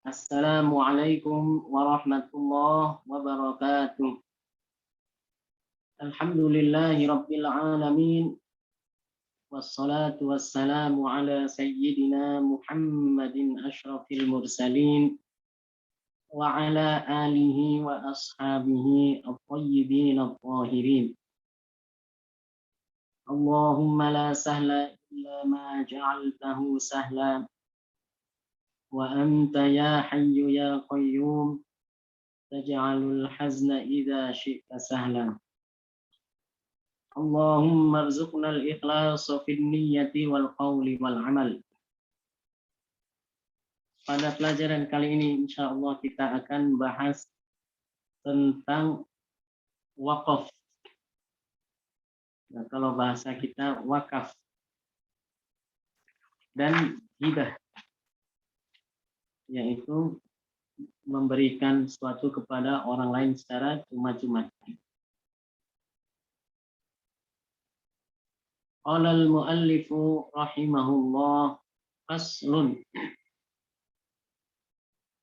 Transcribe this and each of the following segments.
Assalamualaikum warahmatullahi wabarakatuh. Alhamdulillahi rabbil alamin. Wassalatu wassalamu ala sayyidina Muhammadin asyrafil mursalin wa ala alihi wa ashabihi at-tayyibin at-tahirin. Allahumma la sahla illa ma ja'altahu sahla wa anta ya hayyu ya qayyum taj'alul hazna idza syi'ta sahla. Allahumma rzuqnal ikhlasa fin niyyati wal qawli wal amal. Pada pelajaran kali ini insyaallah kita akan bahas tentang wakaf. Nah, kalau bahasa kita wakaf dan hibah, yaitu memberikan sesuatu kepada orang lain secara cuma-cuma. Qala al-muallifu rahimahullah faslun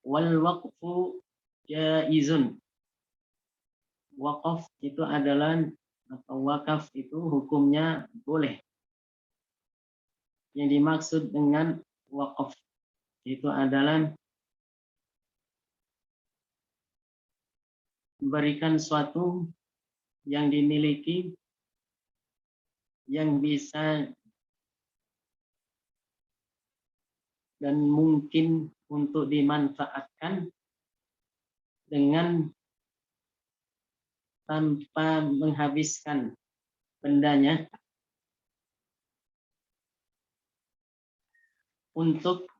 wal waqfu jaizun. Wakaf itu adalah atau wakaf itu hukumnya boleh. Yang dimaksud dengan wakaf itu adalah memberikan sesuatu yang dimiliki yang bisa dan mungkin untuk dimanfaatkan dengan tanpa menghabiskan bendanya untuk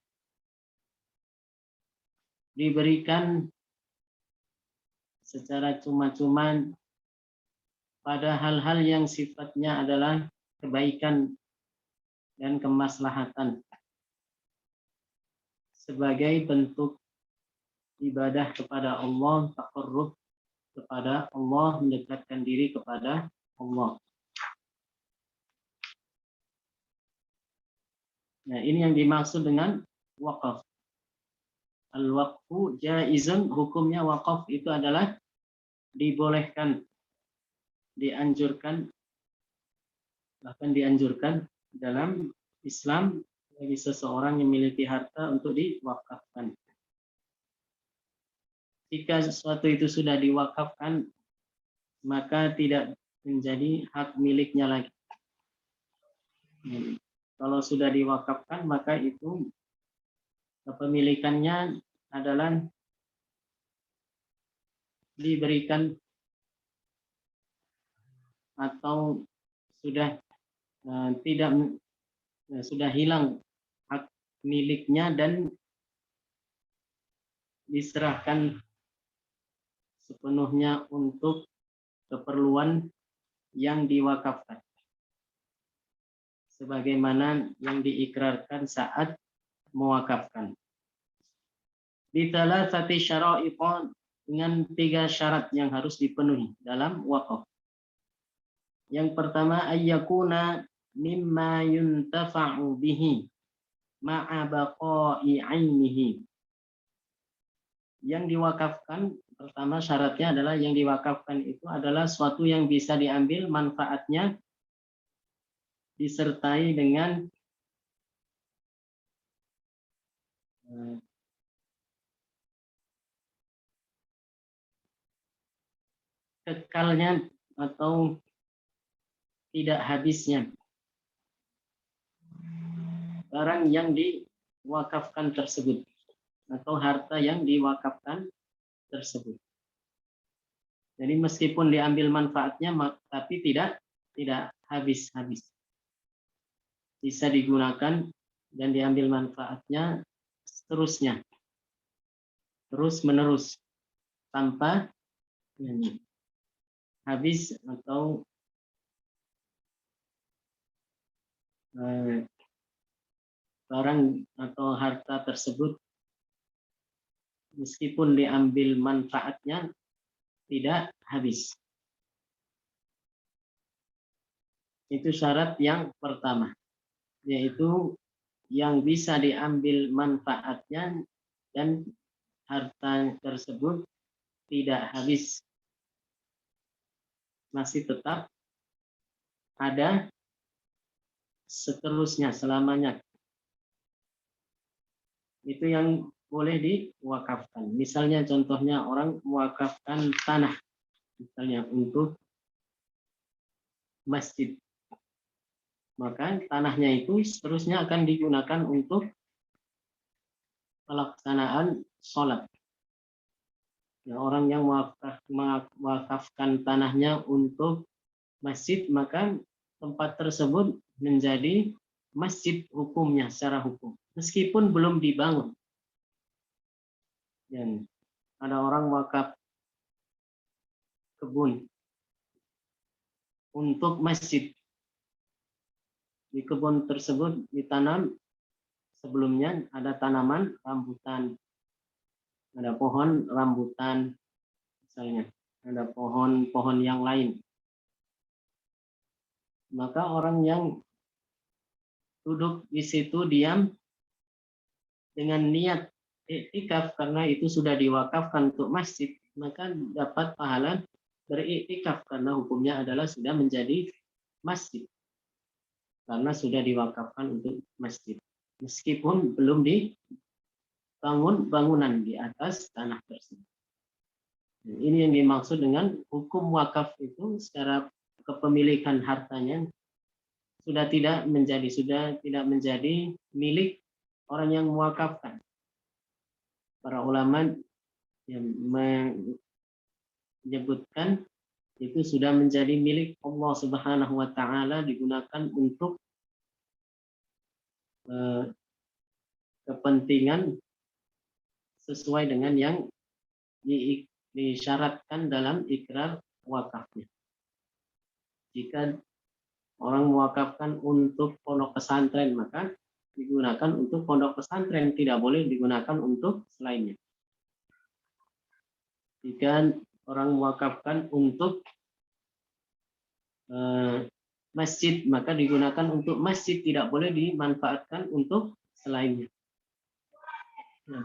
diberikan secara cuma-cuma pada hal-hal yang sifatnya adalah kebaikan dan kemaslahatan sebagai bentuk ibadah kepada Allah, taqarrub kepada Allah, mendekatkan diri kepada Allah. Nah, ini yang dimaksud dengan wakaf. Al-waqfu jaizun, hukumnya wakaf itu adalah dibolehkan, dianjurkan, bahkan dianjurkan dalam Islam bagi seseorang yang memiliki harta untuk diwakafkan. Jika sesuatu itu sudah diwakafkan, maka tidak menjadi hak miliknya lagi. Kalau sudah diwakafkan, maka itu kepemilikannya adalah diberikan atau sudah sudah hilang hak miliknya dan diserahkan sepenuhnya untuk keperluan yang diwakafkan, sebagaimana yang diikrarkan saat mewakafkan. Bitalasati syara'itun, dengan 3 syarat yang harus dipenuhi dalam wakaf. Yang pertama, ayyakuna mimma yuntafa'u bihi ma'a baqa'i 'ainihi. Yang diwakafkan, pertama syaratnya adalah yang diwakafkan itu adalah suatu yang bisa diambil manfaatnya disertai dengan kekalnya atau tidak habisnya barang yang diwakafkan tersebut atau harta yang diwakafkan tersebut. Jadi meskipun diambil manfaatnya tapi tidak habis-habis. Bisa digunakan dan diambil manfaatnya seterusnya. Terus menerus tanpa habis atau barang atau harta tersebut meskipun diambil manfaatnya tidak habis. Itu syarat yang pertama, yaitu yang bisa diambil manfaatnya dan harta tersebut tidak habis, masih tetap ada seterusnya, selamanya. Itu yang boleh diwakafkan. Misalnya contohnya orang mewakafkan tanah, misalnya untuk masjid. Maka tanahnya itu seterusnya akan digunakan untuk pelaksanaan sholat. Ya, orang yang mewakafkan tanahnya untuk masjid, maka tempat tersebut menjadi masjid hukumnya secara hukum, meskipun belum dibangun. Dan ada orang wakaf kebun untuk masjid. Di kebun tersebut ditanam sebelumnya ada tanaman rambutan, ada pohon rambutan misalnya, ada pohon-pohon yang lain. Maka orang yang duduk di situ diam dengan niat iktikaf karena itu sudah diwakafkan untuk masjid, maka dapat pahala beriktikaf karena hukumnya adalah sudah menjadi masjid karena sudah diwakafkan untuk masjid, meskipun belum dibangun bangunan di atas tanah tersebut. Dan ini yang dimaksud dengan hukum wakaf itu, secara kepemilikan hartanya sudah tidak menjadi milik orang yang mewakafkan. Para ulama yang menyebutkan itu sudah menjadi milik Allah Subhanahu wa taala, digunakan untuk kepentingan sesuai dengan yang disyaratkan dalam ikrar wakafnya. Jika orang mewakafkan untuk pondok pesantren, maka digunakan untuk pondok pesantren, tidak boleh digunakan untuk selainnya. Jika orang mewakafkan untuk masjid, maka digunakan untuk masjid, tidak boleh dimanfaatkan untuk selainnya.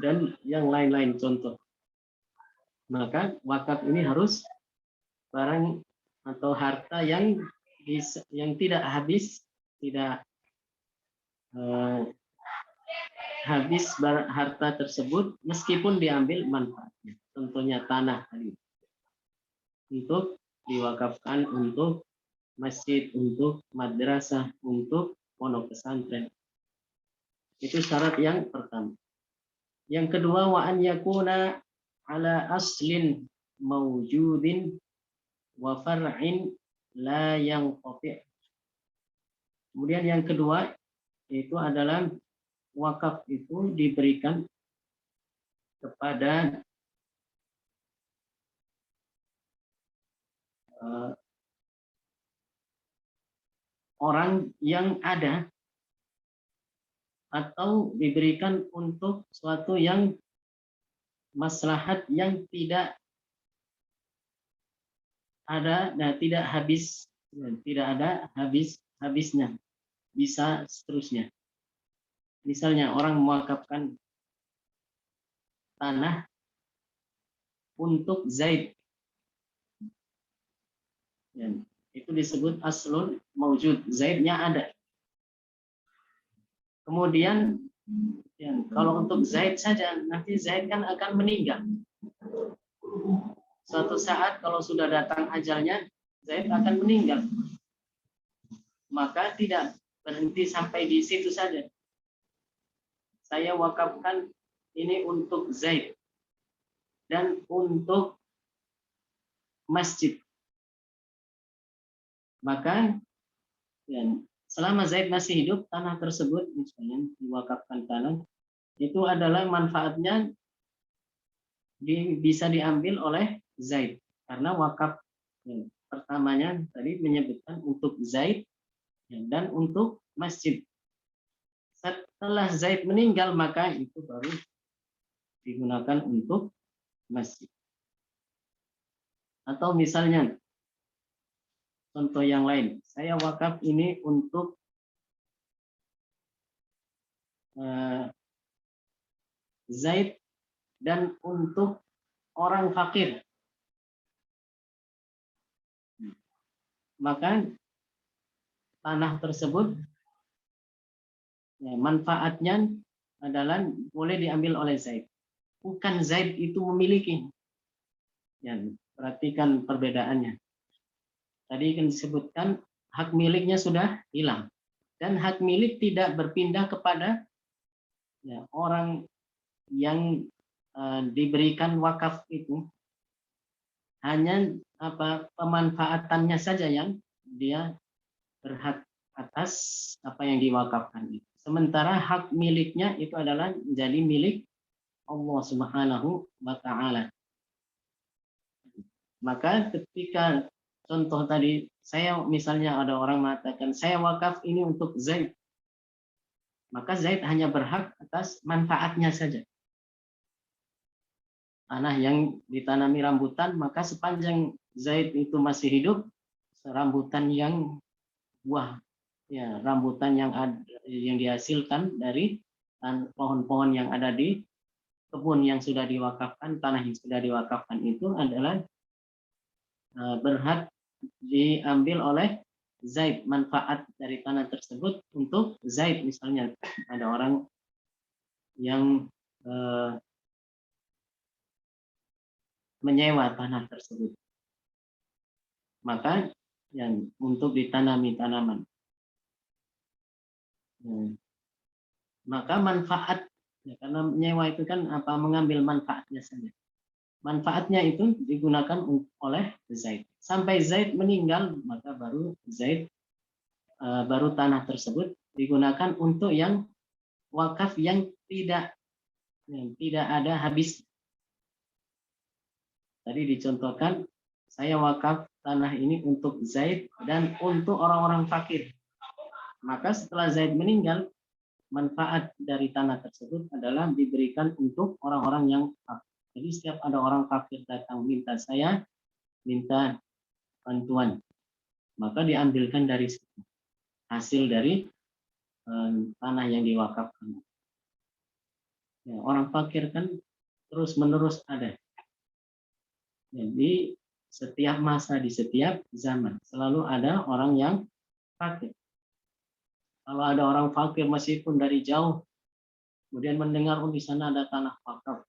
Dan yang lain-lain contoh. Maka wakaf ini harus barang atau harta yang tidak habis, tidak habis harta tersebut meskipun diambil manfaatnya. Contohnya tanah tadi, untuk diwakafkan untuk masjid, untuk madrasah, untuk pondok pesantren. Itu syarat yang pertama. Yang kedua, wa an yakuna ala aslin mawjudin wa far'in la yanqati'. Kemudian yang kedua itu adalah wakaf itu diberikan kepada orang yang ada, atau diberikan untuk suatu yang maslahat yang tidak ada dan tidak habis, tidak ada habisnya, bisa seterusnya. Misalnya orang mewakafkan tanah untuk Zaid, itu disebut aslun maujud, Zaidnya ada. Kemudian kalau untuk Zaid saja, nanti Zaid kan akan meninggal. Suatu saat kalau sudah datang ajalnya, Zaid akan meninggal. Maka tidak berhenti sampai di situ saja. Saya wakafkan ini untuk Zaid dan untuk masjid. Maka selama Zaid masih hidup, tanah tersebut misalnya diwakafkan tanah, itu adalah manfaatnya bisa diambil oleh Zaid, karena wakaf pertamanya tadi menyebutkan untuk Zaid dan untuk masjid. Setelah Zaid meninggal, maka itu baru digunakan untuk masjid. Atau misalnya contoh yang lain, saya wakaf ini untuk Zaid dan untuk orang fakir. Maka tanah tersebut ya, manfaatnya adalah boleh diambil oleh Zaid. Bukan Zaid itu memiliki. Ya, perhatikan perbedaannya. Tadi kan disebutkan hak miliknya sudah hilang. Dan hak milik tidak berpindah kepada ya, orang yang diberikan wakaf itu. Hanya pemanfaatannya saja yang dia berhak atas apa yang diwakafkan itu. Sementara hak miliknya itu adalah menjadi milik Allah Subhanahu wa taala. Maka ketika contoh tadi saya misalnya ada orang mengatakan saya wakaf ini untuk Zaid. Maka Zaid hanya berhak atas manfaatnya saja. Tanah yang ditanami rambutan, maka sepanjang Zaid itu masih hidup, rambutan yang buah ya rambutan yang dihasilkan dari pohon-pohon yang ada di kebun yang sudah diwakafkan, tanah yang sudah diwakafkan itu adalah berhak diambil oleh Zaid, manfaat dari tanah tersebut untuk Zaid. Misalnya ada orang yang menyewa tanah tersebut, maka yang untuk ditanami tanaman. Maka manfaat ya, karena menyewa itu kan mengambil manfaatnya saja. Manfaatnya itu digunakan oleh Zaid. Sampai Zaid meninggal, maka baru baru tanah tersebut digunakan untuk yang wakaf yang tidak ada habis. Tadi dicontohkan, saya wakaf tanah ini untuk Zaid dan untuk orang-orang fakir. Maka setelah Zaid meninggal, manfaat dari tanah tersebut adalah diberikan untuk orang-orang yang fakir. Jadi setiap ada orang fakir datang minta bantuan, maka diambilkan dari situ hasil dari tanah yang diwakafkan. Ya, orang fakir kan terus menerus ada. Jadi setiap masa di setiap zaman selalu ada orang yang fakir. Kalau ada orang fakir meskipun dari jauh, kemudian mendengar di sana ada tanah wakaf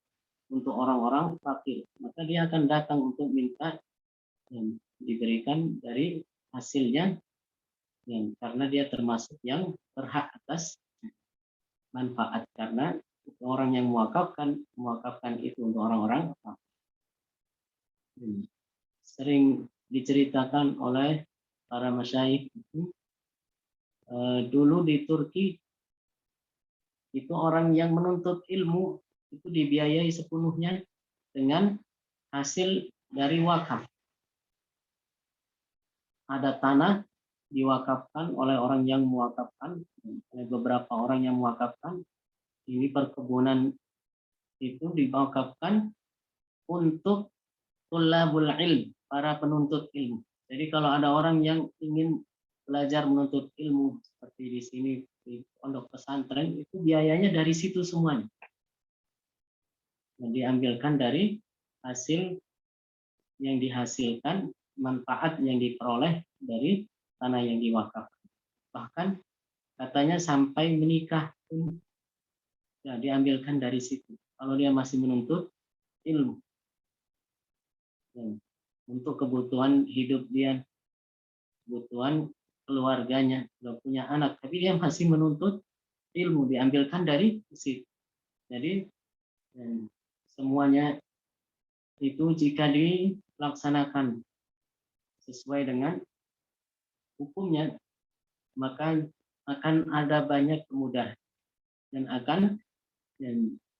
untuk orang-orang fakir, maka dia akan datang untuk minta yang diberikan dari hasilnya, karena dia termasuk yang berhak atas manfaat, karena orang yang mewakafkan itu untuk orang-orang fakir. Sering diceritakan oleh para masyayikh itu dulu di Turki itu orang yang menuntut ilmu itu dibiayai sepenuhnya dengan hasil dari wakaf. Ada tanah diwakafkan oleh orang yang mewakafkan, oleh beberapa orang yang mewakafkan. Ini perkebunan itu diwakafkan untuk tulabul ilm, para penuntut ilmu. Jadi kalau ada orang yang ingin belajar menuntut ilmu seperti di sini di pondok pesantren, itu biayanya dari situ semuanya. Diambilkan dari hasil yang dihasilkan, manfaat yang diperoleh dari tanah yang diwakafkan. Bahkan katanya sampai menikah pun ya, diambilkan dari situ. Kalau dia masih menuntut ilmu. Ya, untuk kebutuhan hidup dia, kebutuhan keluarganya, kalau punya anak, tapi dia masih menuntut ilmu, diambilkan dari situ. Jadi semuanya itu jika dilaksanakan sesuai dengan hukumnya, maka akan ada banyak kemudahan dan akan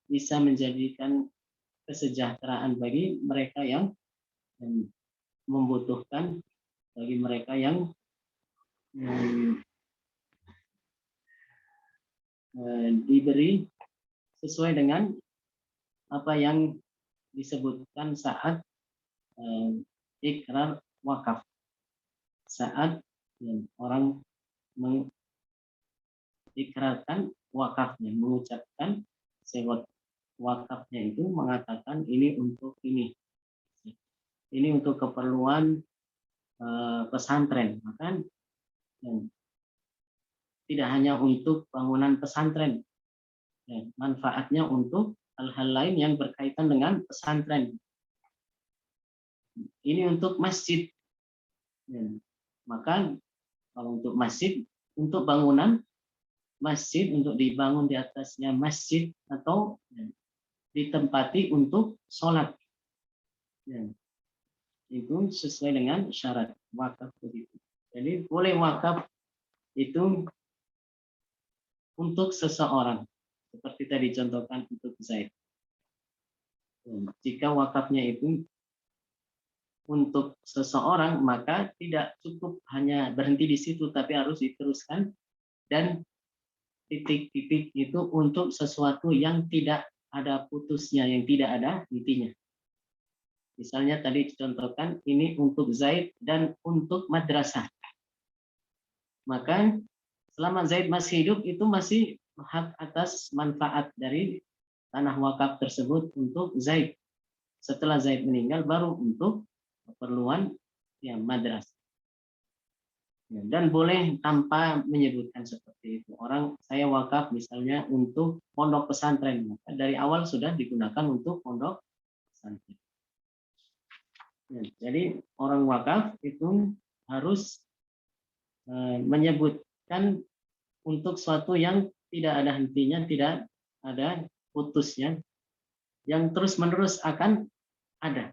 bisa menjadikan kesejahteraan bagi mereka yang membutuhkan, bagi mereka yang diberi sesuai dengan apa yang disebutkan saat ikrar wakaf. Saat orang mengikrarkan wakafnya, mengucapkan sewot wakafnya itu mengatakan ini untuk ini untuk keperluan pesantren, maka tidak hanya untuk bangunan pesantren, manfaatnya untuk hal-hal lain yang berkaitan dengan pesantren. Ini untuk masjid, maka kalau untuk masjid, untuk bangunan masjid, untuk dibangun di atasnya masjid atau ditempati untuk sholat, itu sesuai dengan syarat wakaf begitu. Jadi boleh wakaf itu untuk seseorang, seperti tadi contohkan untuk Zaid. Jika wakafnya itu untuk seseorang, maka tidak cukup hanya berhenti di situ, tapi harus diteruskan dan titik-titik itu untuk sesuatu yang tidak ada putusnya, yang tidak ada intinya. Misalnya tadi dicontohkan ini untuk Zaid dan untuk madrasah. Maka selama Zaid masih hidup itu masih hak atas manfaat dari tanah wakaf tersebut untuk Zaid. Setelah Zaid meninggal baru untuk keperluan madrasah. Dan boleh tanpa menyebutkan seperti itu. Orang saya wakaf misalnya untuk pondok pesantren, maka dari awal sudah digunakan untuk pondok pesantren. Jadi orang wakaf itu harus menyebutkan untuk suatu yang tidak ada hentinya, tidak ada putusnya, yang terus-menerus akan ada.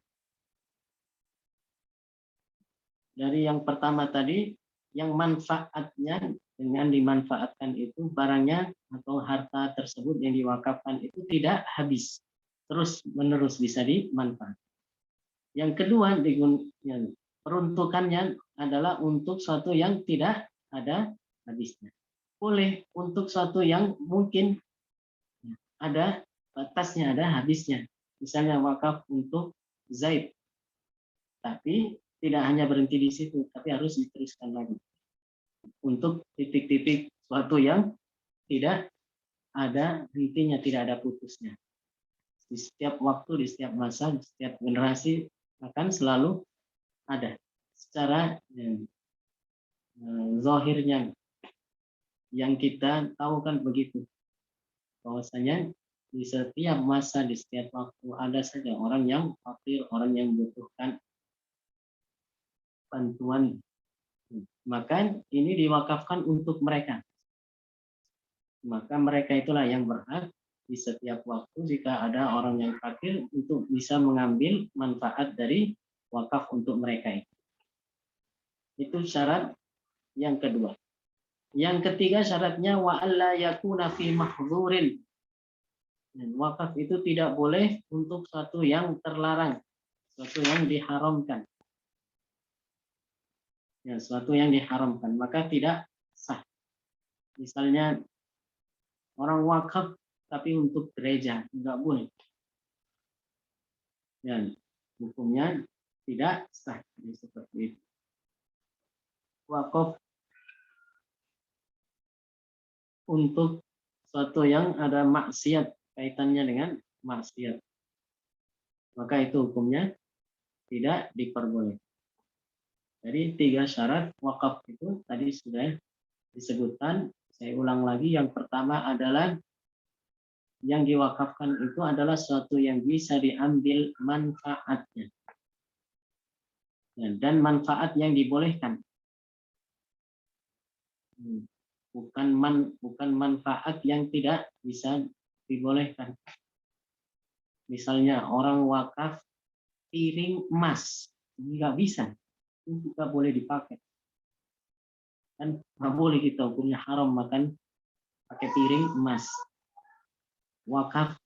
Dari yang pertama tadi, yang manfaatnya dengan dimanfaatkan itu barangnya atau harta tersebut yang diwakafkan itu tidak habis, terus-menerus bisa dimanfaatkan. Yang kedua, peruntukannya adalah untuk suatu yang tidak ada habisnya. Boleh untuk suatu yang mungkin ada batasnya, ada habisnya. Misalnya wakaf untuk Zaid. Tapi tidak hanya berhenti di situ, tapi harus diteruskan lagi. Untuk titik-titik suatu yang tidak ada hentinya, tidak ada putusnya. Di setiap waktu, di setiap masa, di setiap generasi akan selalu ada. Secara zahirnya yang kita tahu kan begitu, bahwasanya di setiap masa, di setiap waktu ada saja orang yang fakir, orang yang membutuhkan bantuan. Maka ini diwakafkan untuk mereka. Maka mereka itulah yang berhak di setiap waktu jika ada orang yang fakir untuk bisa mengambil manfaat dari wakaf untuk mereka itu. Itu syarat yang kedua. Yang ketiga syaratnya wa alla yakuna fi mahzurin. Wakaf itu tidak boleh untuk sesuatu yang terlarang, sesuatu yang diharamkan. Sesuatu yang diharamkan, maka tidak sah. Misalnya orang wakaf tapi untuk gereja, enggak boleh. Dan hukumnya tidak sah seperti itu. Wakaf untuk sesuatu yang ada maksiat, kaitannya dengan maksiat, maka itu hukumnya tidak diperbolehkan. Jadi 3 syarat wakaf itu tadi sudah disebutkan. Saya ulang lagi, yang pertama adalah yang diwakafkan itu adalah sesuatu yang bisa diambil manfaatnya. Dan manfaat yang dibolehkan. Bukan manfaat yang tidak bisa dibolehkan. Misalnya orang wakaf piring emas, nggak bisa, itu nggak boleh dipakai. Kan nggak boleh, kita hukumnya haram makan pakai piring emas. Wakaf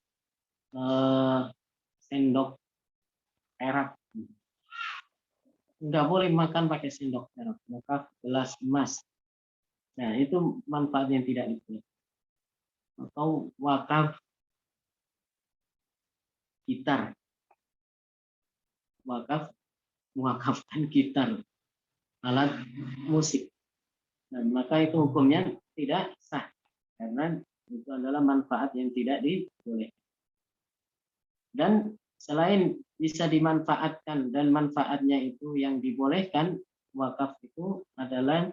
sendok perak, nggak boleh makan pakai sendok perak. Wakaf gelas emas, nah itu manfaatnya tidak dibolehkan. Atau wakaf gitar, wakaf mewakafkan gitar, alat musik, dan maka itu hukumnya tidak sah karena itu adalah manfaat yang tidak dibolehkan. Dan selain bisa dimanfaatkan dan manfaatnya itu yang dibolehkan, wakaf itu adalah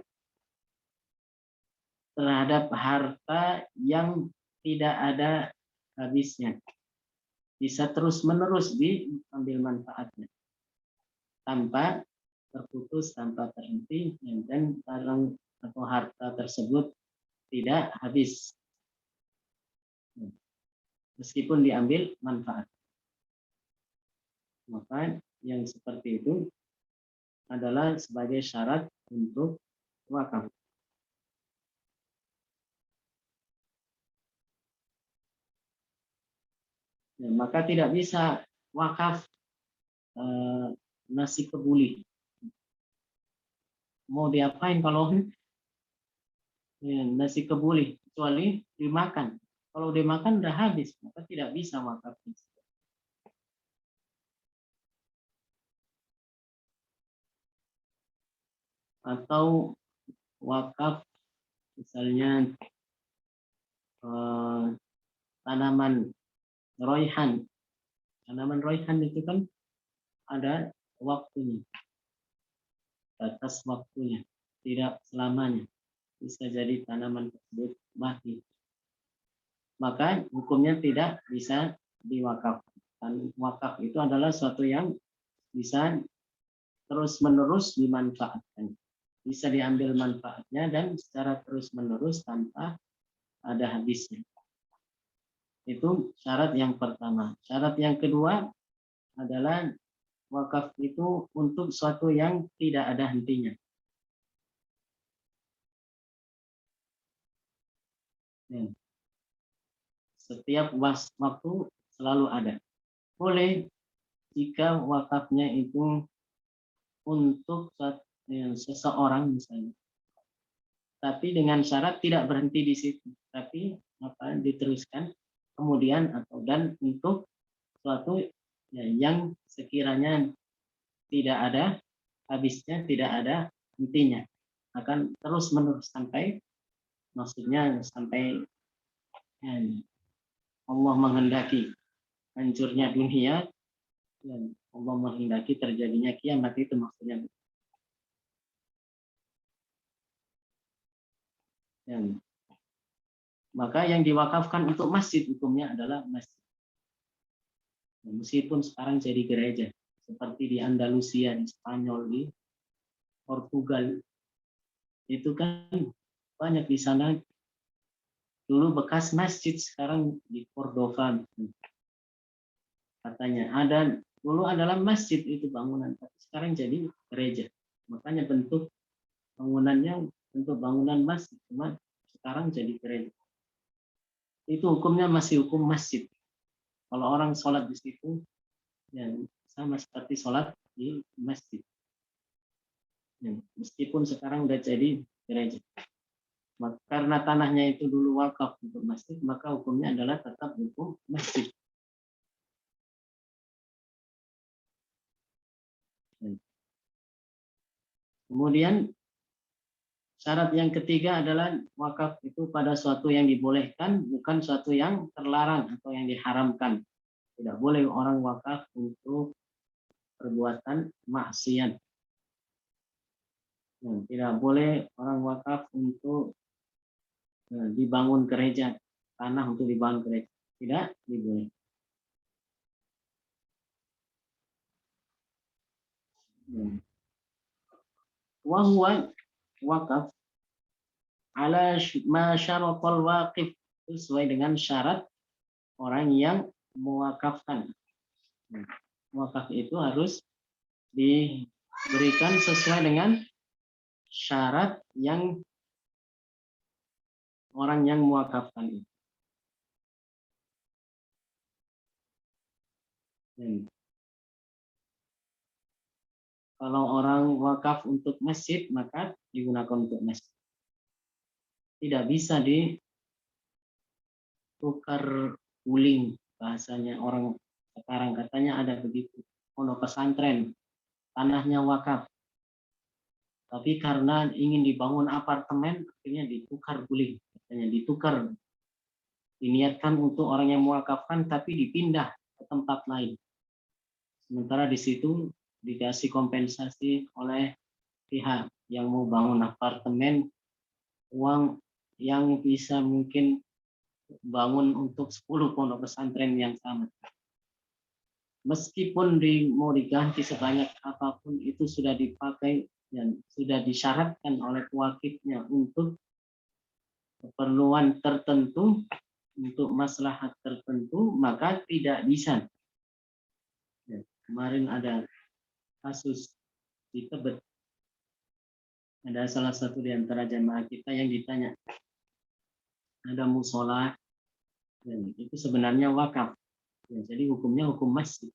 terhadap harta yang tidak ada habisnya. Bisa terus-menerus diambil manfaatnya tanpa terputus, tanpa terhenti, dan barang atau harta tersebut tidak habis meskipun diambil manfaat. Maka yang seperti itu adalah sebagai syarat untuk wakaf. Ya, maka tidak bisa wakaf nasi kebuli. Mau diapain kalau ya, nasi kebuli, kecuali dimakan. Kalau dimakan udah habis, maka tidak bisa wakaf. Atau wakaf misalnya tanaman royhan. Tanaman royhan itu kan ada waktunya, batas waktunya, tidak selamanya. Bisa jadi tanaman tersebut mati. Maka hukumnya tidak bisa diwakafkan. Wakaf itu adalah suatu yang bisa terus-menerus dimanfaatkan. Bisa diambil manfaatnya dan secara terus-menerus tanpa ada habisnya. Itu syarat yang pertama. Syarat yang kedua adalah wakaf itu untuk suatu yang tidak ada hentinya. Setiap waktu selalu ada. Boleh jika wakafnya itu untuk seseorang misalnya. Tapi dengan syarat tidak berhenti di situ, tapi diteruskan kemudian dan untuk suatu yang sekiranya tidak ada habisnya, tidak ada hentinya, akan terus menerus sampai Allah menghendaki hancurnya dunia dan Allah menghendaki terjadinya kiamat, itu maksudnya. Maka yang diwakafkan untuk masjid hukumnya adalah masjid. Meskipun sekarang jadi gereja, seperti di Andalusia, di Spanyol, di Portugal, itu kan banyak di sana dulu bekas masjid, sekarang di Cordova katanya ada dulu adalah masjid itu bangunan, tapi sekarang jadi gereja. Makanya bentuk bangunannya bentuk bangunan masjid, cuma sekarang jadi gereja. Itu hukumnya masih hukum masjid. Kalau orang sholat di situ, ya sama seperti sholat di masjid. Ya, meskipun sekarang udah jadi gereja. Karena tanahnya itu dulu wakaf untuk masjid, maka hukumnya adalah tetap hukum masjid. Kemudian syarat yang ketiga adalah wakaf itu pada suatu yang dibolehkan, bukan suatu yang terlarang atau yang diharamkan. Tidak boleh orang wakaf untuk perbuatan maksiat. Tidak boleh orang wakaf untuk dibangun gereja, tanah untuk dibangun gereja. Tidak diboleh. Wahwa wakaf ala ma syaratul waqif, sesuai dengan syarat orang yang mewakafkan. Wakaf itu harus diberikan sesuai dengan syarat yang orang yang mewakafkan itu. Kalau orang wakaf untuk masjid, maka digunakan untuk masjid. Tidak bisa ditukar guling, bahasanya orang sekarang katanya ada begitu. Pondok pesantren, tanahnya wakaf. Tapi karena ingin dibangun apartemen, akhirnya ditukar guling. Katanya ditukar. Diniatkan untuk orang yang mewakafkan, tapi dipindah ke tempat lain. Sementara di situ dikasih kompensasi oleh pihak yang mau bangun apartemen, uang yang bisa mungkin bangun untuk 10 pondok pesantren yang sama. Meskipun mau diganti sebanyak apapun, itu sudah dipakai dan sudah disyaratkan oleh pewakilnya untuk keperluan tertentu, untuk maslahat tertentu, maka tidak bisa. Ya, kemarin ada kasus di Tebet, ada salah satu di antara jamaah kita yang ditanya, ada musola, dan itu sebenarnya wakaf. Ya, jadi hukumnya hukum masjid.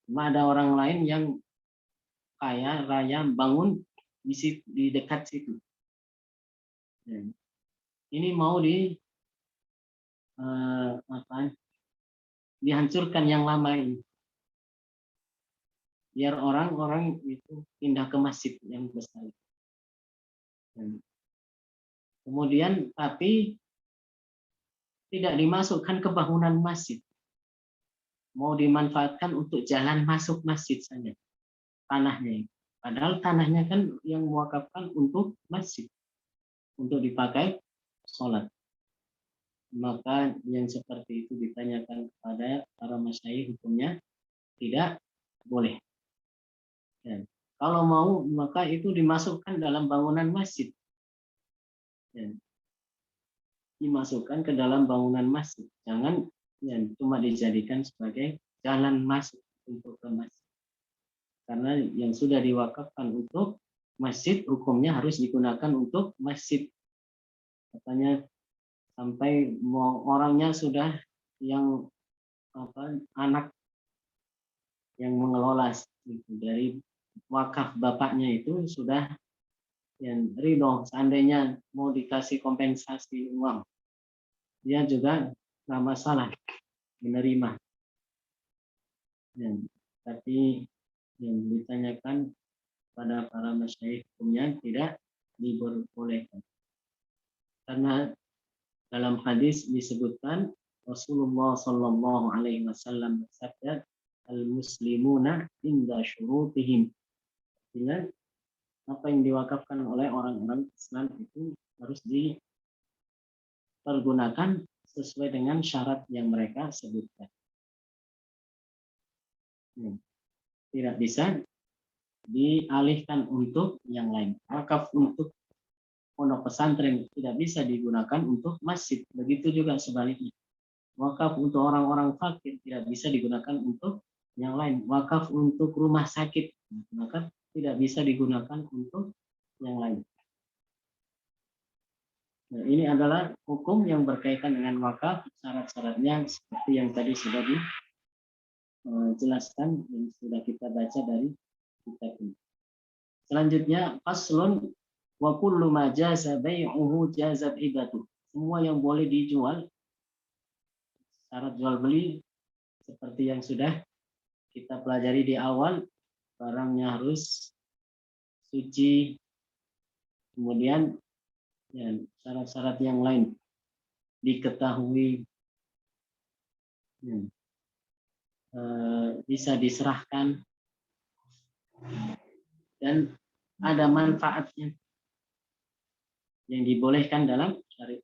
Cuma ada orang lain yang kaya raya bangun di dekat situ. Ya, ini mau dihancurkan yang lama ini, biar orang-orang itu pindah ke masjid yang besar. Dan kemudian tapi tidak dimasukkan ke bangunan masjid, mau dimanfaatkan untuk jalan masuk masjid saja tanahnya. Padahal tanahnya kan yang mewakafkan untuk masjid, untuk dipakai sholat. Maka yang seperti itu ditanyakan kepada para masyayikh, hukumnya tidak boleh. Ya. Kalau mau maka itu dimasukkan dalam bangunan masjid. Ya. Dimasukkan ke dalam bangunan masjid. Jangan ya, cuma dijadikan sebagai jalan masuk untuk ke masjid. Karena yang sudah diwakafkan untuk masjid, hukumnya harus digunakan untuk masjid. Katanya sampai orangnya sudah yang anak yang mengelola gitu, dari wakaf bapaknya itu sudah yang ridho, seandainya mau dikasih kompensasi uang, dia juga nggak masalah menerima. Tapi yang ditanyakan pada para masyayikh, hukumnya tidak diperbolehkan. Karena dalam hadis disebutkan Rasulullah Shallallahu Alaihi Wasallam bersabda, al-muslimuna inda syurutihim. Artinya apa yang diwakafkan oleh orang-orang Islam itu harus dipergunakan sesuai dengan syarat yang mereka sebutkan. Tidak bisa dialihkan untuk yang lain. Wakaf untuk pondok pesantren tidak bisa digunakan untuk masjid. Begitu juga sebaliknya. Wakaf untuk orang-orang fakir tidak bisa digunakan untuk yang lain. Wakaf untuk rumah sakit, maka tidak bisa digunakan untuk yang lain. Nah, ini adalah hukum yang berkaitan dengan wakaf, syarat-syaratnya seperti yang tadi sudah dijelaskan, yang sudah kita baca dari kitab ini. Selanjutnya, faslun wa kullu ma jaza bai'uhu jazat hibatuh. Semua yang boleh dijual, syarat jual beli seperti yang sudah kita pelajari di awal, barangnya harus suci, kemudian ya, syarat-syarat yang lain diketahui, ya, bisa diserahkan, dan ada manfaatnya yang dibolehkan dalam syariat.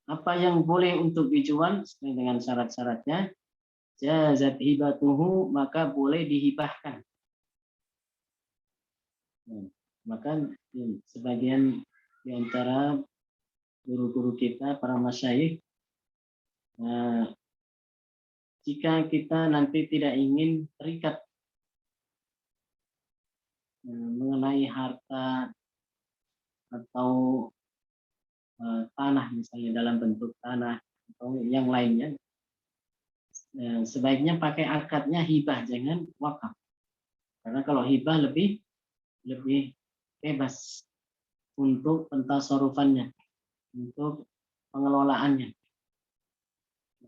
Apa yang boleh untuk dijual sesuai dengan syarat-syaratnya, jazat hibatuhu, maka boleh dihibahkan. Maka sebagian di antara guru-guru kita, para masyayikh, jika kita nanti tidak ingin terikat mengenai harta atau tanah, misalnya dalam bentuk tanah atau yang lainnya, sebaiknya pakai akadnya hibah, jangan wakaf. Karena kalau hibah lebih bebas untuk pentasarufannya, untuk pengelolaannya.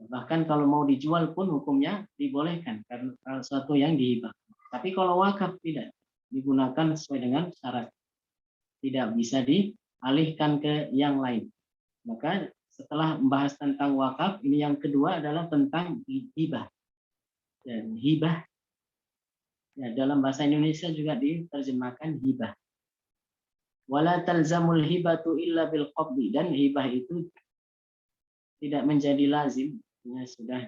Bahkan kalau mau dijual pun hukumnya dibolehkan karena sesuatu yang dihibah. Tapi kalau wakaf tidak digunakan sesuai dengan syarat, tidak bisa dialihkan ke yang lain. Maka setelah membahas tentang wakaf, ini yang kedua adalah tentang hibah. dan hibah. Ya, dalam bahasa Indonesia juga diterjemahkan hibah. Wala talzamul hibatu illa bil qabdi, dan hibah itu tidak menjadi lazim, ya sudah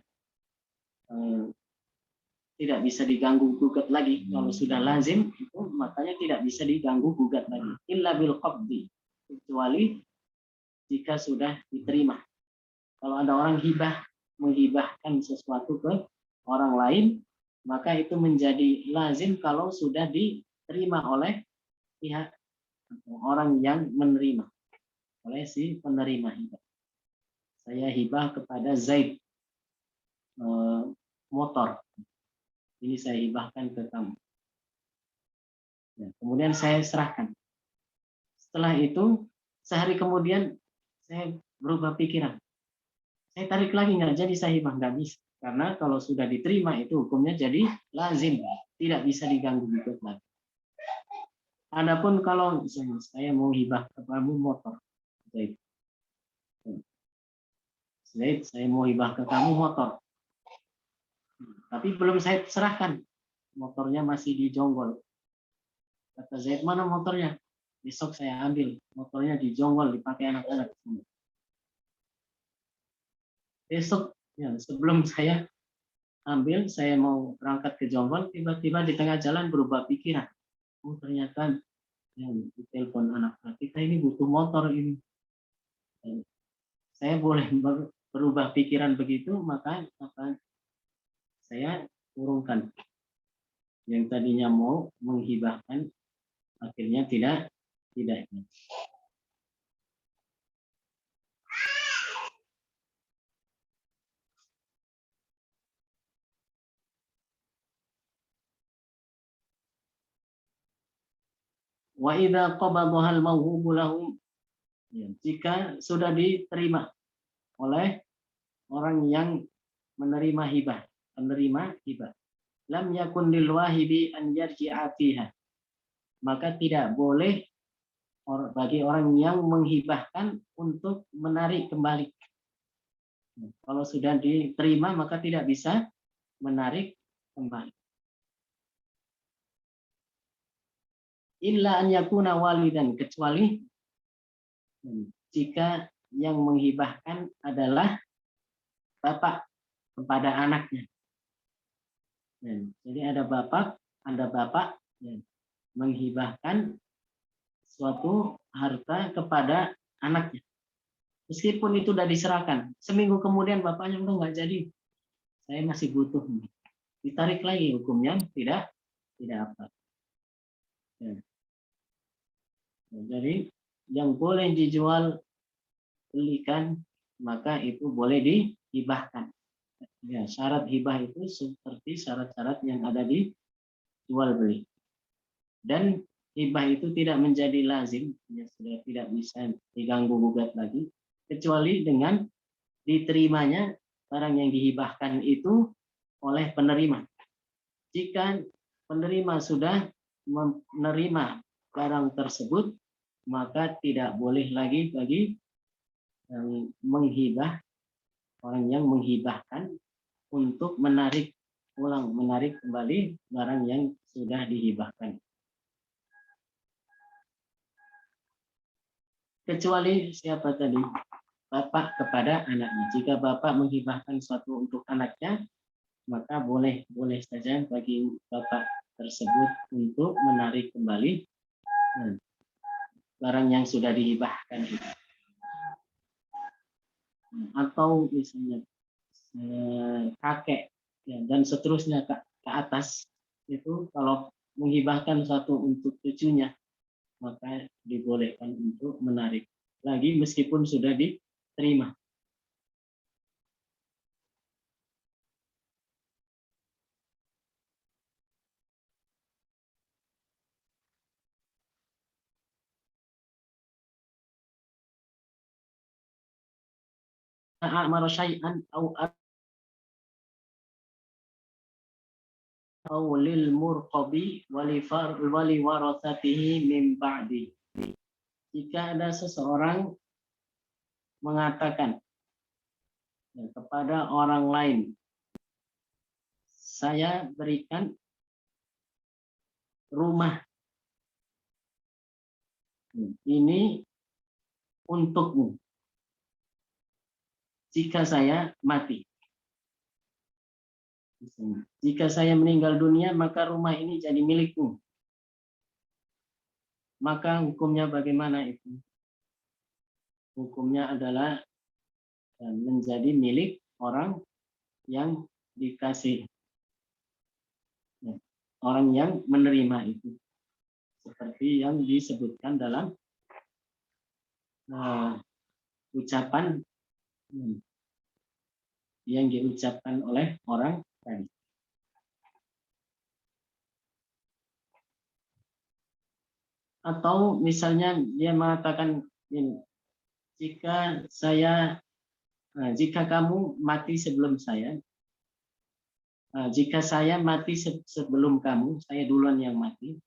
tidak bisa diganggu gugat lagi. Kalau sudah lazim itu makanya tidak bisa diganggu gugat lagi. Illa bil qabdi, kecuali jika sudah diterima. Kalau ada orang menghibahkan sesuatu ke orang lain, maka itu menjadi lazim kalau sudah diterima oleh pihak orang yang menerima, oleh si penerima hibah. Saya hibah kepada Zaid motor, ini saya hibahkan ke kamu. Ya, kemudian saya serahkan. Setelah itu sehari kemudian saya berubah pikiran. Saya tarik lagi, nggak jadi saya hibah, nggak bisa. Karena kalau sudah diterima itu hukumnya jadi lazim, tidak bisa diganggu gugat lagi. Adapun kalau misalnya saya mau hibah kepadamu motor, Zaid, saya mau hibah ke kamu motor, tapi belum saya serahkan, motornya masih dijonggol. Kata Zaid, mana motornya? Besok saya ambil, motornya dijonggol, dipakai anak-anak. Besok, ya, sebelum saya ambil, saya mau berangkat ke Jonggol, tiba-tiba di tengah jalan berubah pikiran. Oh, ternyata yang ditelepon anak kita ini butuh motor ini. Saya boleh berubah pikiran begitu, maka saya urungkan. Yang tadinya mau menghibahkan, akhirnya tidak. Wa idza qabadaha al-mawhubu lahum, jika sudah diterima oleh orang yang menerima hibah, penerima hibah, lam yakun lil wahibi an yarji'a fiha, maka tidak boleh bagi orang yang menghibahkan untuk menarik kembali. Kalau sudah diterima maka tidak bisa menarik kembali. Illa an yakuna walidan, kecuali jika yang menghibahkan adalah bapak kepada anaknya. Jadi ada bapak menghibahkan suatu harta kepada anaknya. Meskipun itu sudah diserahkan, seminggu kemudian bapaknya udah nggak jadi, saya masih butuh. Ditarik lagi, hukumnya tidak apa. Jadi yang boleh dijual belikan maka itu boleh dihibahkan. Ya, syarat hibah itu seperti syarat-syarat yang ada di jual beli. Dan hibah itu tidak menjadi lazim, ya, sudah tidak bisa diganggu gugat lagi, kecuali dengan diterimanya barang yang dihibahkan itu oleh penerima. Jika penerima sudah menerima barang tersebut, maka tidak boleh lagi bagi yang menghibah, orang yang menghibahkan, untuk menarik kembali barang yang sudah dihibahkan. Kecuali siapa tadi? Bapak kepada anaknya. Jika bapak menghibahkan suatu untuk anaknya, maka boleh saja bagi bapak tersebut untuk menarik kembali barang yang sudah dihibahkan. Atau misalnya kakek, ya, dan seterusnya ke atas, itu kalau menghibahkan satu untuk cucunya, maka dibolehkan untuk menarik lagi meskipun sudah diterima. A'mara syai'an au lil murqabi wali warathatihi min ba'di. Jika ada seseorang mengatakan kepada orang lain saya berikan rumah ini untukmu jika saya mati. Jika saya meninggal dunia, maka rumah ini jadi milikmu. Maka hukumnya bagaimana itu? Hukumnya adalah menjadi milik orang yang dikasih, orang yang menerima itu. Seperti yang disebutkan dalam ucapan yang diucapkan oleh orang tadi. Atau misalnya dia mengatakan ini, jika kamu mati sebelum saya, jika saya mati sebelum kamu, saya duluan yang mati,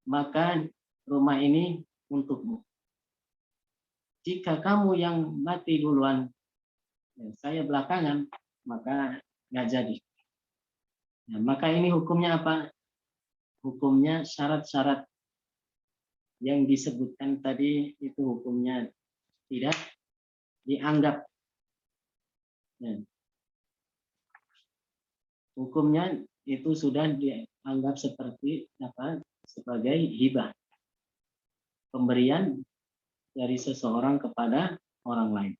maka rumah ini untukmu. Jika kamu yang mati duluan, saya belakangan, maka nggak jadi. Nah, maka ini hukumnya apa? Hukumnya syarat-syarat yang disebutkan tadi itu hukumnya tidak dianggap. Nah, hukumnya itu sudah dianggap seperti apa? Sebagai hibah, pemberian dari seseorang kepada orang lain.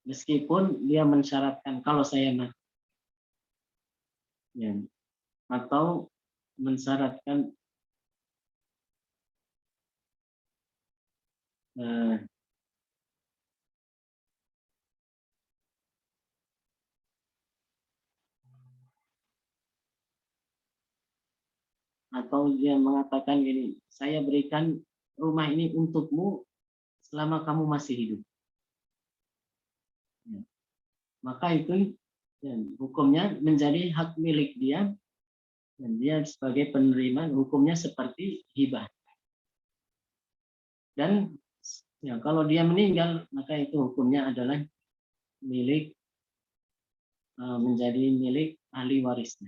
Meskipun dia mensyaratkan kalau saya mati, ya, atau mensyaratkan atau dia mengatakan gini, saya berikan rumah ini untukmu selama kamu masih hidup. Ya. Maka itu ya, hukumnya menjadi hak milik dia, dan dia sebagai penerima hukumnya seperti hibah. Dan ya, kalau dia meninggal, maka itu hukumnya adalah milik, menjadi milik ahli warisnya.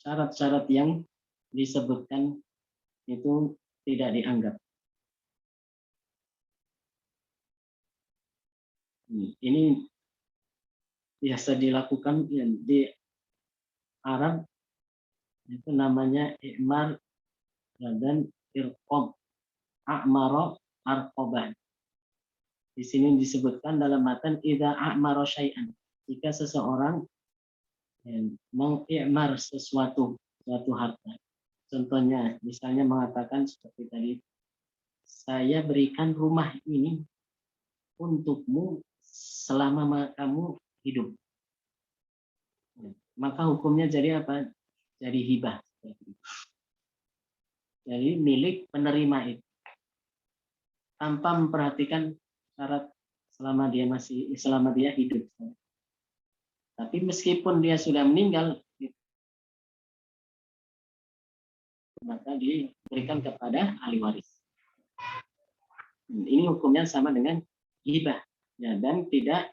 Syarat-syarat yang disebutkan itu tidak dianggap. Ini biasa dilakukan di Arab, itu namanya i'mar dan irqab, a'maro arqaban. Di sini disebutkan dalam matan idza a'maro syai'an, jika seseorang meng'imar suatu harta. Contohnya, misalnya mengatakan seperti tadi, saya berikan rumah ini untukmu selama kamu hidup. Maka hukumnya jadi apa? Jadi hibah. Jadi milik penerima itu. Tanpa memperhatikan syarat selama dia hidup. Tapi meskipun dia sudah meninggal, maka diberikan kepada ahli waris. Ini hukumnya sama dengan hibah, ya, dan tidak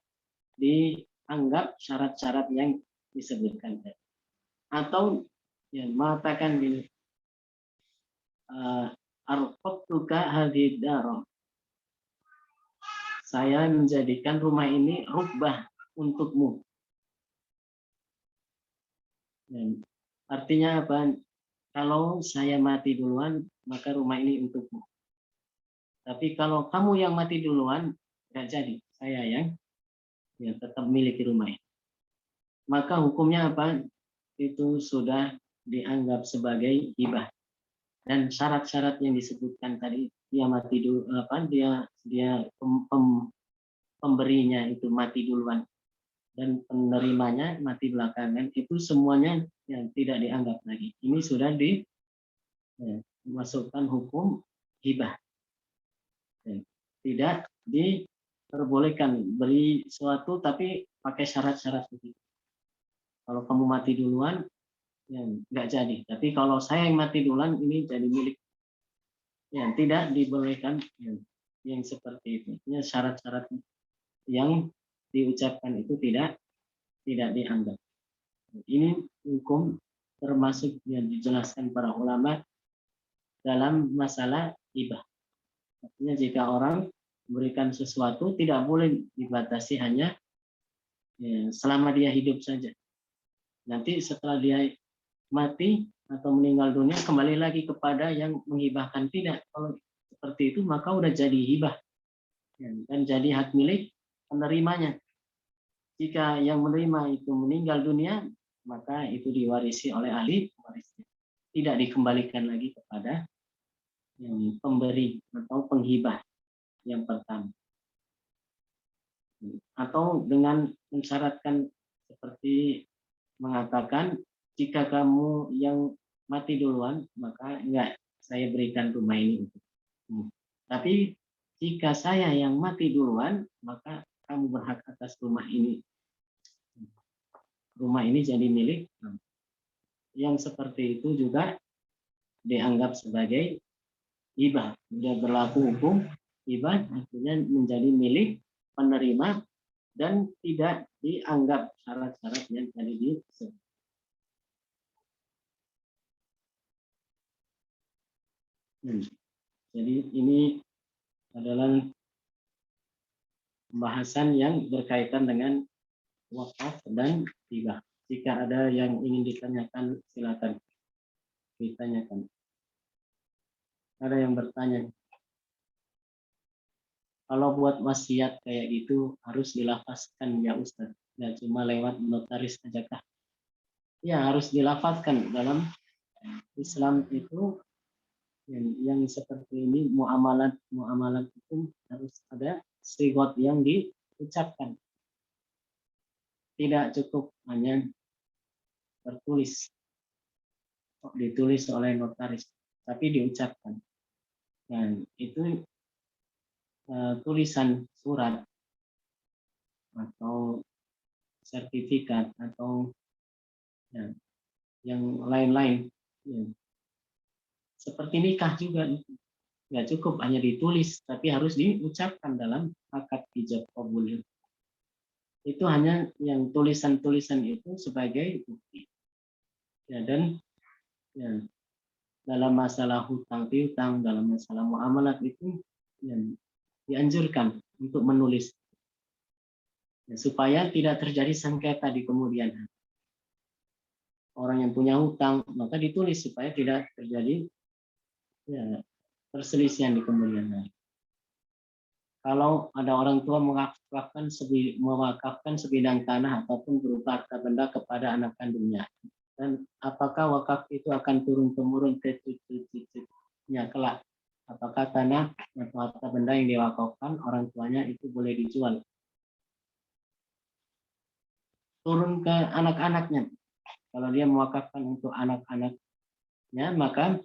dianggap syarat-syarat yang disebutkan. Atau ya, mengatakan gini, arqabtuka hadhihi dar, saya menjadikan rumah ini rukbah untukmu. Dan artinya apa? Kalau saya mati duluan, maka rumah ini untukmu. Tapi kalau kamu yang mati duluan, nggak jadi. Saya yang ya, tetap miliki rumah ini. Maka hukumnya apa? Itu sudah dianggap sebagai hibah. Dan syarat-syarat yang disebutkan tadi, dia mati dulu, pemberinya itu mati duluan dan penerimanya mati belakangan, itu semuanya yang tidak dianggap lagi. Ini sudah dimasukkan hukum hibah. Tidak diperbolehkan beri suatu tapi pakai syarat-syarat begitu. Kalau kamu mati duluan, ya nggak jadi. Tapi kalau saya yang mati duluan, ini jadi milik. Ya, tidak dibolehkan yang seperti itu. Ya, syarat-syarat yang diucapkan itu tidak tidak dianggap. Ini hukum termasuk yang dijelaskan para ulama dalam masalah hibah. Artinya jika orang memberikan sesuatu tidak boleh dibatasi hanya selama dia hidup saja. Nanti setelah dia mati atau meninggal dunia kembali lagi kepada yang menghibahkan. Tidak. Kalau seperti itu maka udah jadi hibah dan jadi hak milik penerimanya. Jika yang menerima itu meninggal dunia, maka itu diwarisi oleh ahli warisnya. Tidak dikembalikan lagi kepada yang pemberi atau penghibah yang pertama. Atau dengan mensyaratkan seperti mengatakan, jika kamu yang mati duluan, maka enggak, saya berikan rumah ini untukmu. Tapi jika saya yang mati duluan, maka kamu berhak atas rumah ini. Rumah ini jadi milik kamu. Yang seperti itu juga dianggap sebagai hibah. Dia berlaku hukum hibah, artinya menjadi milik penerima dan tidak dianggap syarat-syarat yang tadi disebut. Jadi ini adalah pembahasan yang berkaitan dengan wakaf dan hibah. Jika ada yang ingin ditanyakan, silakan ditanyakan. Ada yang bertanya, kalau buat wasiat kayak gitu harus dilafazkan ya Ustaz? Ya cuma lewat notaris aja kah? Ya harus dilafazkan. Dalam Islam itu yang seperti ini muamalat itu harus ada sigot yang diucapkan. Tidak cukup hanya tertulis, ditulis oleh notaris, tapi diucapkan. Dan itu tulisan surat atau sertifikat atau ya, yang lain-lain. Ya. Seperti nikah juga, nggak cukup hanya ditulis, tapi harus diucapkan dalam akad ijab qabul. Itu hanya yang tulisan-tulisan itu sebagai bukti. Ya, dan ya, dalam masalah hutang piutang, dalam masalah muamalat itu ya, dianjurkan untuk menulis ya, supaya tidak terjadi sengketa di kemudian hari. Orang yang punya hutang maka ditulis supaya tidak terjadi ya, perselisihan di kemudian hari. Kalau ada orang tua mewakafkan sebidang tanah ataupun berupa harta benda kepada anak kandungnya, dan apakah wakaf itu akan turun temurun ke cucu-cucunya kelak? Apakah tanah atau harta benda yang diwakafkan orang tuanya itu boleh dijual? Turun ke anak-anaknya. Kalau dia mewakafkan untuk anak-anaknya, maka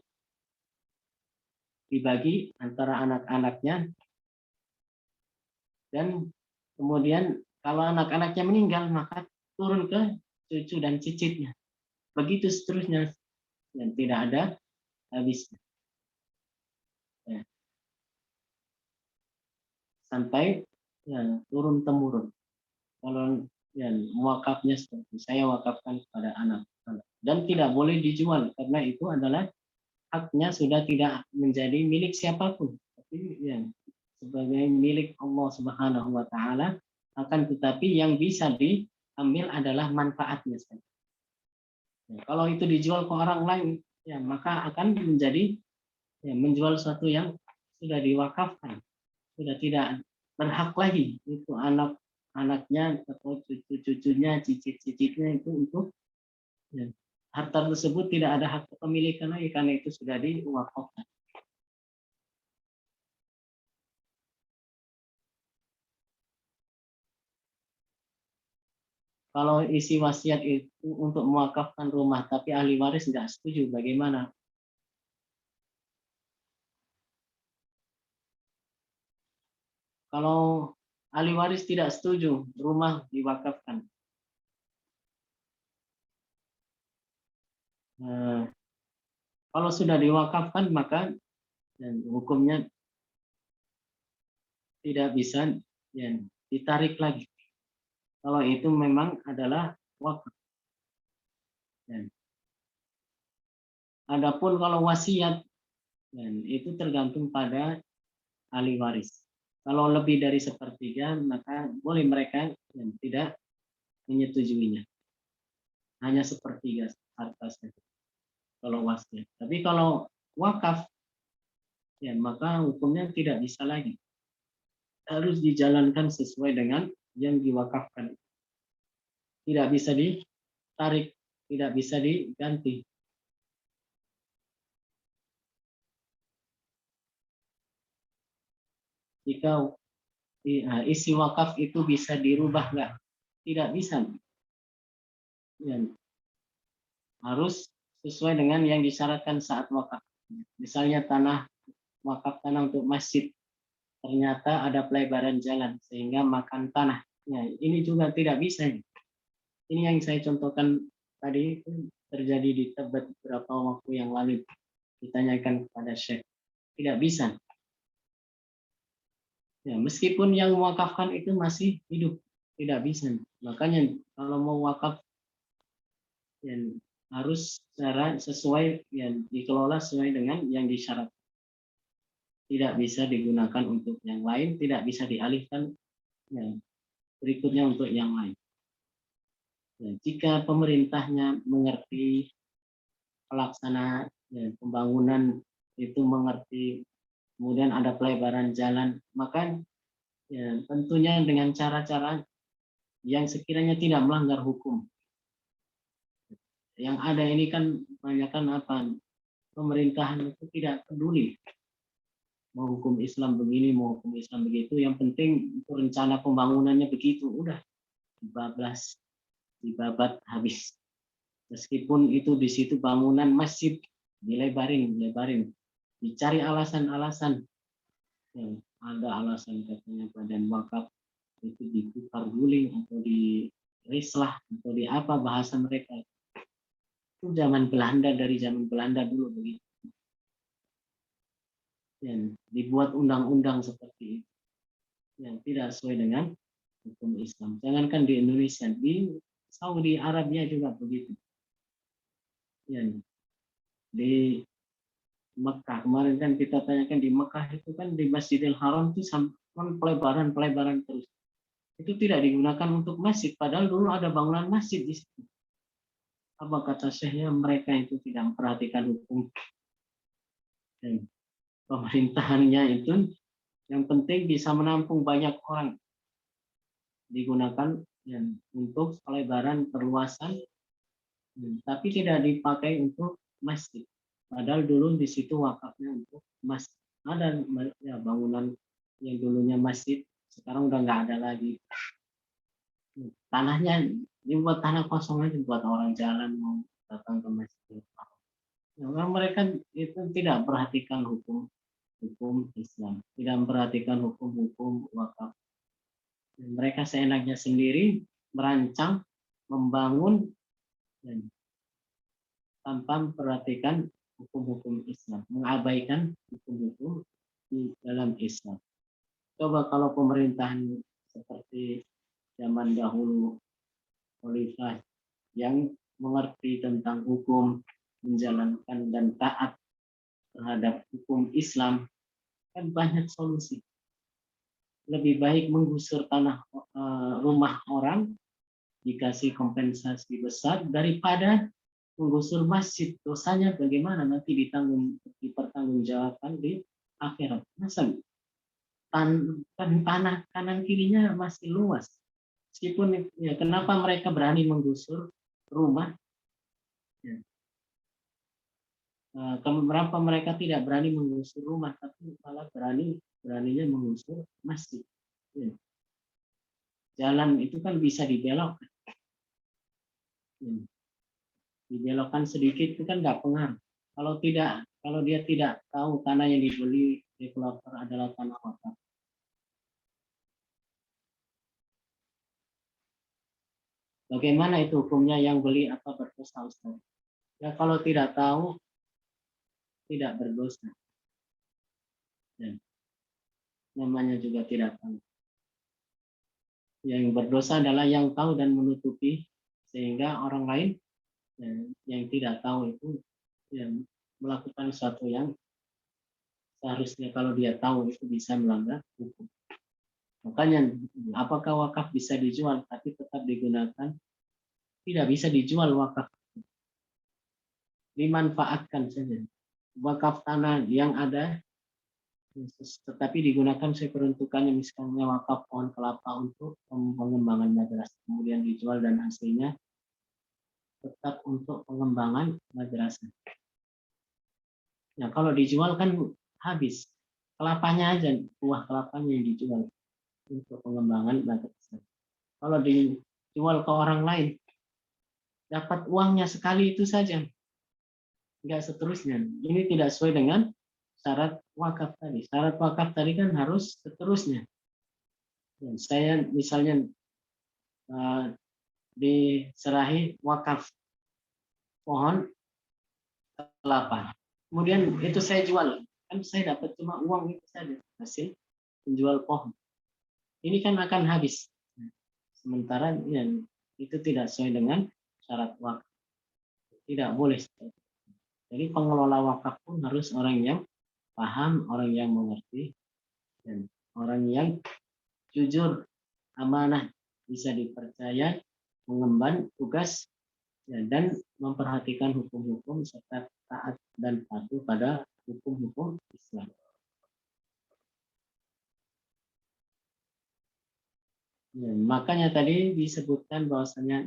dibagi antara anak-anaknya, dan kemudian kalau anak-anaknya meninggal maka turun ke cucu dan cicitnya. Begitu seterusnya dan tidak ada habisnya. Ya. Sampai ya, turun temurun. Kalau ya, mewakafnya seperti saya wakafkan kepada anak dan tidak boleh dijual karena itu adalah haknya sudah tidak menjadi milik siapapun, tapi ya, sebagai milik Allah Subhanahu wa taala, akan tetapi yang bisa diambil adalah manfaatnya saja. Ya, kalau itu dijual ke orang lain, ya maka akan menjadi ya, menjual sesuatu yang sudah diwakafkan, sudah tidak berhak lagi itu anak-anaknya atau cucu-cucunya, cicit-cicitnya itu untuk ya, harta tersebut tidak ada hak kepemilikan lagi karena itu sudah diwakafkan. Kalau isi wasiat itu untuk mewakafkan rumah, tapi ahli waris nggak setuju, bagaimana? Kalau ahli waris tidak setuju, rumah diwakafkan. Nah, kalau sudah diwakafkan, maka dan hukumnya tidak bisa ya, ditarik lagi. kalau itu memang adalah wakaf. Dan adapun kalau wasiat, dan itu tergantung pada ahli waris. Kalau lebih dari sepertiga, maka boleh mereka yang tidak menyetujuinya. Hanya sepertiga harta saja. Kalau wasiat. Tapi kalau wakaf, ya maka hukumnya tidak bisa lagi. Harus dijalankan sesuai dengan yang diwakafkan. Tidak bisa ditarik, tidak bisa diganti. Jika isi wakaf itu bisa dirubah nggak? Tidak bisa. Ya, harus sesuai dengan yang disyaratkan saat wakaf. Misalnya wakaf tanah untuk masjid, ternyata ada pelebaran jalan sehingga makan tanah. Ya, ini juga tidak bisa. Ini yang saya contohkan tadi itu terjadi di Tebet beberapa waktu yang lalu. Ditanyakan kepada Syekh, tidak bisa. Ya, meskipun yang mewakafkan itu masih hidup, tidak bisa. Makanya kalau mau wakaf, ya, harus secara sesuai, yang dikelola sesuai dengan yang disyaratkan. Tidak bisa digunakan untuk yang lain, tidak bisa dialihkan, ya, berikutnya untuk yang lain. Ya, jika pemerintahnya mengerti, pelaksana ya, pembangunan itu mengerti, kemudian ada pelebaran jalan, maka ya, tentunya dengan cara-cara yang sekiranya tidak melanggar hukum. Yang ada ini kan kebanyakan apa? Pemerintahan itu tidak peduli mau hukum Islam begini, mau hukum Islam begitu. Yang penting itu rencana pembangunannya begitu, udah dibablas, dibabat habis. Meskipun itu di situ bangunan masjid dilebarin, dicari alasan-alasan. Yang ada alasan katanya badan wakaf itu ditukar guling atau di rislah atau di apa bahasa mereka. Itu zaman Belanda, dari zaman Belanda dulu begitu. Yang dibuat undang-undang seperti itu yang tidak sesuai dengan hukum Islam. Jangankan di Indonesia, di Saudi Arabia juga begitu. Ya, di Mekah kemarin kan kita tanyakan, di Mekah itu kan di Masjidil Haram itu sampai pelebaran terus. Itu tidak digunakan untuk masjid, padahal dulu ada bangunan masjid di situ. Apa kata Syekhnya, mereka itu tidak memperhatikan hukum dan pemerintahannya itu yang penting bisa menampung banyak orang, digunakan ya, untuk pelebaran perluasan, tapi tidak dipakai untuk masjid. Padahal dulu di situ wakafnya untuk masjid. Ada ya, bangunan yang dulunya masjid, sekarang udah nggak ada lagi. Tanahnya dibuat tanah kosong aja buat orang jalan mau datang ke masjid. Ya, mereka itu tidak perhatikan hukum Islam, tidak memperhatikan hukum-hukum wakaf. Mereka seenaknya sendiri merancang, membangun, dan tanpa memperhatikan hukum-hukum Islam, mengabaikan hukum-hukum di dalam Islam. Coba kalau pemerintahan seperti zaman dahulu, khalifah yang mengerti tentang hukum, menjalankan dan taat terhadap hukum Islam, kan banyak solusi. Lebih baik menggusur tanah rumah orang, dikasih kompensasi besar, daripada menggusur masjid. Dosanya bagaimana nanti dipertanggungjawabkan di akhirat. Masa tanah kanan kirinya masih luas. Meskipun ya, kenapa mereka berani menggusur rumah? Ya. Kenapa mereka tidak berani menggusur rumah, tapi malah beraninya menggusur masjid? Ya. Jalan itu kan bisa dibelokkan. Ya. Dibelokkan sedikit itu kan nggak pengaruh. Kalau dia tidak tahu tanah yang dibeli developer adalah tanah wakaf. Bagaimana itu hukumnya yang beli apa berdosa, Ustaz? Ya kalau tidak tahu tidak berdosa. Dan namanya juga tidak tahu. Yang berdosa adalah yang tahu dan menutupi, sehingga orang lain yang tidak tahu itu yang melakukan sesuatu yang seharusnya kalau dia tahu itu bisa melanggar hukum. Makanya apakah wakaf bisa dijual tapi tetap digunakan? Tidak bisa dijual wakaf, dimanfaatkan saja. Wakaf tanah yang ada tetapi digunakan seperuntukannya, misalnya wakaf pohon kelapa untuk pengembangan madrasah, kemudian dijual dan hasilnya tetap untuk pengembangan madrasah. Nah, kalau dijual kan habis, kelapanya aja, buah kelapanya yang dijual untuk pengembangan madrasah. Kalau dijual ke orang lain, dapat uangnya sekali itu saja, enggak seterusnya. Ini tidak sesuai dengan syarat wakaf tadi. Syarat wakaf tadi kan harus seterusnya. Dan saya misalnya diserahi wakaf pohon kelapa, kemudian itu saya jual, kan saya dapat cuma uang itu saja hasil penjual pohon. Ini kan akan habis. Sementara ya, itu tidak sesuai dengan syarat wakaf. Tidak boleh. Jadi pengelola wakaf pun harus orang yang paham, orang yang mengerti, dan orang yang jujur, amanah, bisa dipercaya, mengemban tugas, ya, dan memperhatikan hukum-hukum serta taat dan patuh pada hukum-hukum Islam. Ya, makanya tadi disebutkan bahwasanya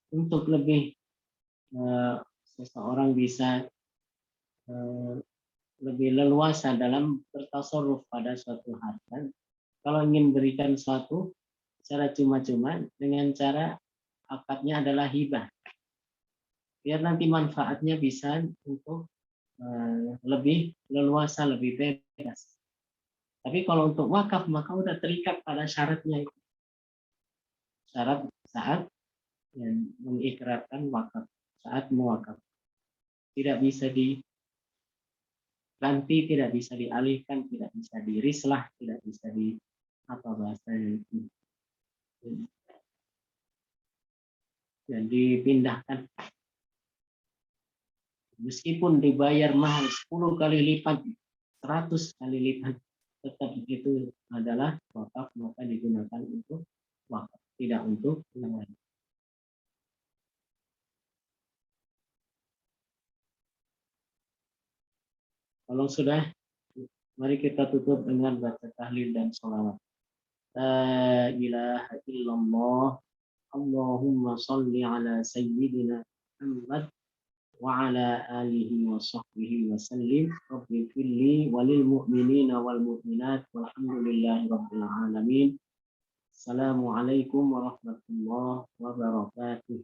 untuk lebih seseorang bisa lebih leluasa dalam bertasarruf pada suatu harta. Kalau ingin berikan suatu secara cuma-cuma dengan cara akadnya adalah hibah. Biar nanti manfaatnya bisa untuk lebih leluasa, lebih bebas. Tapi kalau untuk wakaf maka udah terikat pada syaratnya itu. Syarat saat yang mengikrarkan wakaf, saat mewakaf. Tidak bisa diganti, tidak bisa dialihkan, tidak bisa dirislah, tidak bisa di apa bahasanya itu. Dan dipindahkan. Meskipun dibayar mahal 10 kali lipat, 100 kali lipat, tetap itu adalah wakaf, maka digunakan untuk wakaf, tidak untuk yang lain. Kalau sudah, mari kita tutup dengan baca tahlil dan sholawat. La ilaha illallah, Allahumma salli ala sayyidina Muhammad wa ala alihi wa sahbihi wa sallim. Rabbi firli walil mu'minina wal mu'minat walhamdulillahi rabbil alamin. Assalamualaikum warahmatullahi wabarakatuh.